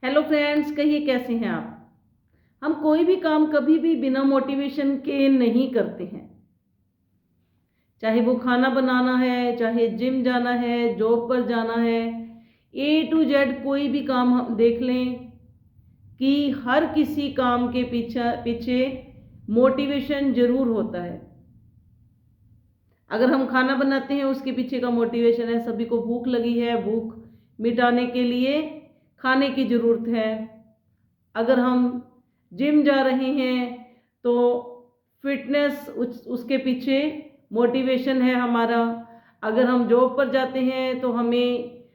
Hello friends, कहिए कैसे हैं आप। हम कोई भी काम कभी भी बिना मोटिवेशन के नहीं करते हैं। चाहे वो खाना बनाना है, चाहे जिम जाना है, जॉब पर जाना है, ए टू जेड कोई भी काम हम देख लें कि हर किसी काम के पीछे पीछे मोटिवेशन जरूर होता है। अगर हम खाना बनाते हैं उसके पीछे का मोटिवेशन है, सभी को भूख लगी है, भूख मिटाने के लिए खाने की ज़रूरत है। अगर हम जिम जा रहे हैं तो फिटनेस उसके पीछे मोटिवेशन है हमारा। अगर हम जॉब पर जाते हैं तो हमें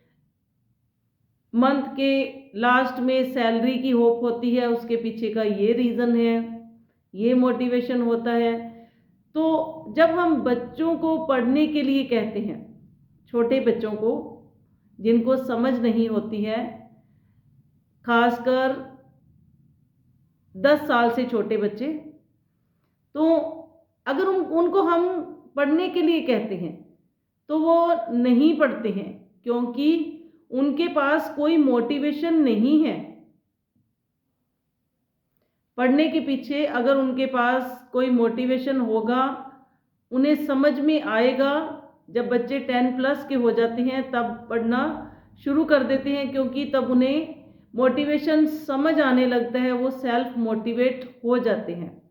मंथ के लास्ट में सैलरी की होप होती है, उसके पीछे का ये रीज़न है, ये मोटिवेशन होता है। तो जब हम बच्चों को पढ़ने के लिए कहते हैं, छोटे बच्चों को जिनको समझ नहीं होती है, खासकर 10 साल से छोटे बच्चे, तो अगर उनको हम पढ़ने के लिए कहते हैं तो वो नहीं पढ़ते हैं, क्योंकि उनके पास कोई मोटिवेशन नहीं है पढ़ने के पीछे। अगर उनके पास कोई मोटिवेशन होगा, उन्हें समझ में आएगा। जब बच्चे 10+ के हो जाते हैं तब पढ़ना शुरू कर देते हैं, क्योंकि तब उन्हें मोटिवेशन समझ आने लगता है, वो सेल्फ मोटिवेट हो जाते हैं।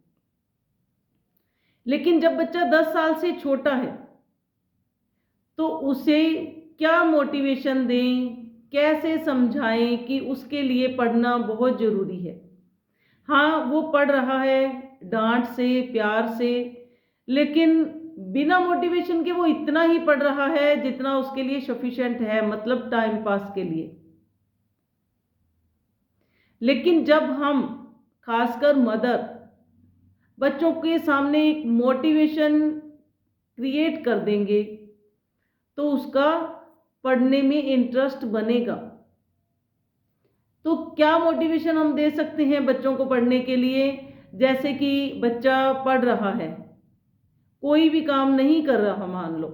लेकिन जब बच्चा 10 साल से छोटा है तो उसे क्या मोटिवेशन दें, कैसे समझाएं कि उसके लिए पढ़ना बहुत ज़रूरी है। हाँ, वो पढ़ रहा है डांट से, प्यार से, लेकिन बिना मोटिवेशन के वो इतना ही पढ़ रहा है जितना उसके लिए सफिशिएंट है, मतलब टाइम पास के लिए। लेकिन जब हम, खासकर मदर, बच्चों के सामने एक मोटिवेशन क्रिएट कर देंगे तो उसका पढ़ने में इंटरेस्ट बनेगा। तो क्या मोटिवेशन हम दे सकते हैं बच्चों को पढ़ने के लिए? जैसे कि बच्चा पढ़ रहा है, कोई भी काम नहीं कर रहा मान लो,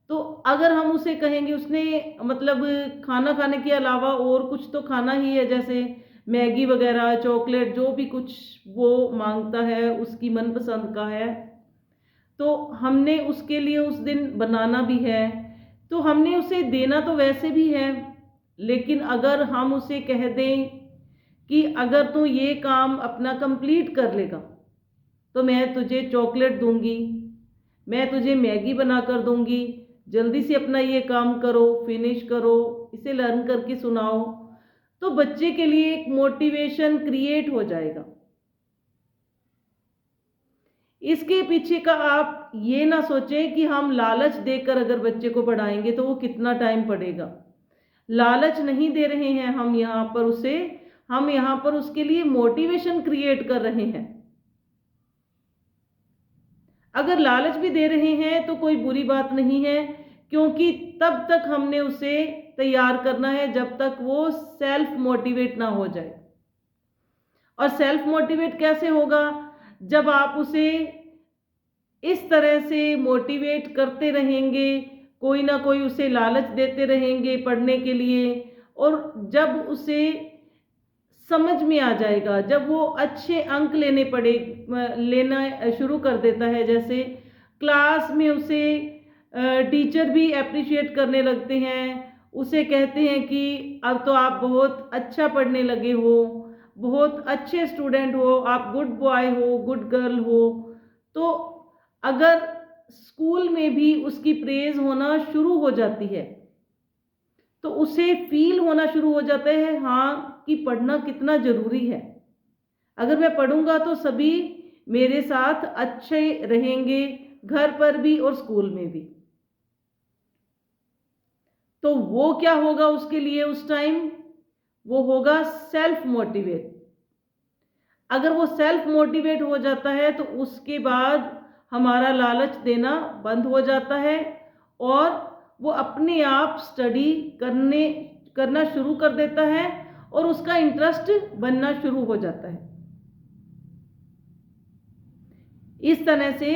तो अगर हम उसे कहेंगे, उसने मतलब खाना खाने के अलावा और कुछ तो खाना ही है, जैसे मैगी वगैरह, चॉकलेट, जो भी कुछ वो मांगता है उसकी मनपसंद का है, तो हमने उसके लिए उस दिन बनाना भी है, तो हमने उसे देना तो वैसे भी है। लेकिन अगर हम उसे कह दें कि अगर तू ये काम अपना कंप्लीट कर लेगा तो मैं तुझे चॉकलेट दूंगी, मैं तुझे मैगी बना कर दूंगी, जल्दी से अपना ये काम करो, फिनिश करो, इसे लर्न करके सुनाओ, तो बच्चे के लिए एक मोटिवेशन क्रिएट हो जाएगा। इसके पीछे का आप ये ना सोचें कि हम लालच देकर अगर बच्चे को पढ़ाएंगे तो वो कितना टाइम पढ़ेगा। लालच नहीं दे रहे हैं हम यहाँ पर उसे, हम यहाँ पर उसके लिए मोटिवेशन क्रिएट कर रहे हैं। अगर लालच भी दे रहे हैं तो कोई बुरी बात नहीं है, क्योंकि तब तक हमने उसे तैयार करना है जब तक वो सेल्फ मोटिवेट ना हो जाए। और सेल्फ मोटिवेट कैसे होगा? जब आप उसे इस तरह से मोटिवेट करते रहेंगे, कोई ना कोई उसे लालच देते रहेंगे पढ़ने के लिए, और जब उसे समझ में आ जाएगा, जब वो अच्छे अंक लेना शुरू कर देता है, जैसे क्लास में उसे टीचर भी अप्रिशिएट करने लगते हैं, उसे कहते हैं कि अब तो आप बहुत अच्छा पढ़ने लगे हो, बहुत अच्छे स्टूडेंट हो, आप गुड बॉय हो, गुड गर्ल हो, तो अगर स्कूल में भी उसकी प्रेज होना शुरू हो जाती है तो उसे फील होना शुरू हो जाता है, हाँ, कि पढ़ना कितना ज़रूरी है। अगर मैं पढ़ूंगा तो सभी मेरे साथ अच्छे रहेंगे, घर पर भी और स्कूल में भी। तो वो क्या होगा उसके लिए उस टाइम? वो होगा सेल्फ मोटिवेट। अगर वो सेल्फ मोटिवेट हो जाता है तो उसके बाद हमारा लालच देना बंद हो जाता है और वो अपने आप स्टडी करना शुरू कर देता है और उसका इंटरेस्ट बनना शुरू हो जाता है। इस तरह से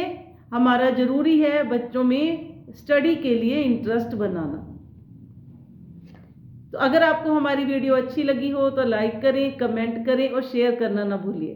हमारा ज़रूरी है बच्चों में स्टडी के लिए इंटरेस्ट बनाना। तो अगर आपको हमारी वीडियो अच्छी लगी हो तो लाइक करें, कमेंट करें और शेयर करना ना भूलिए।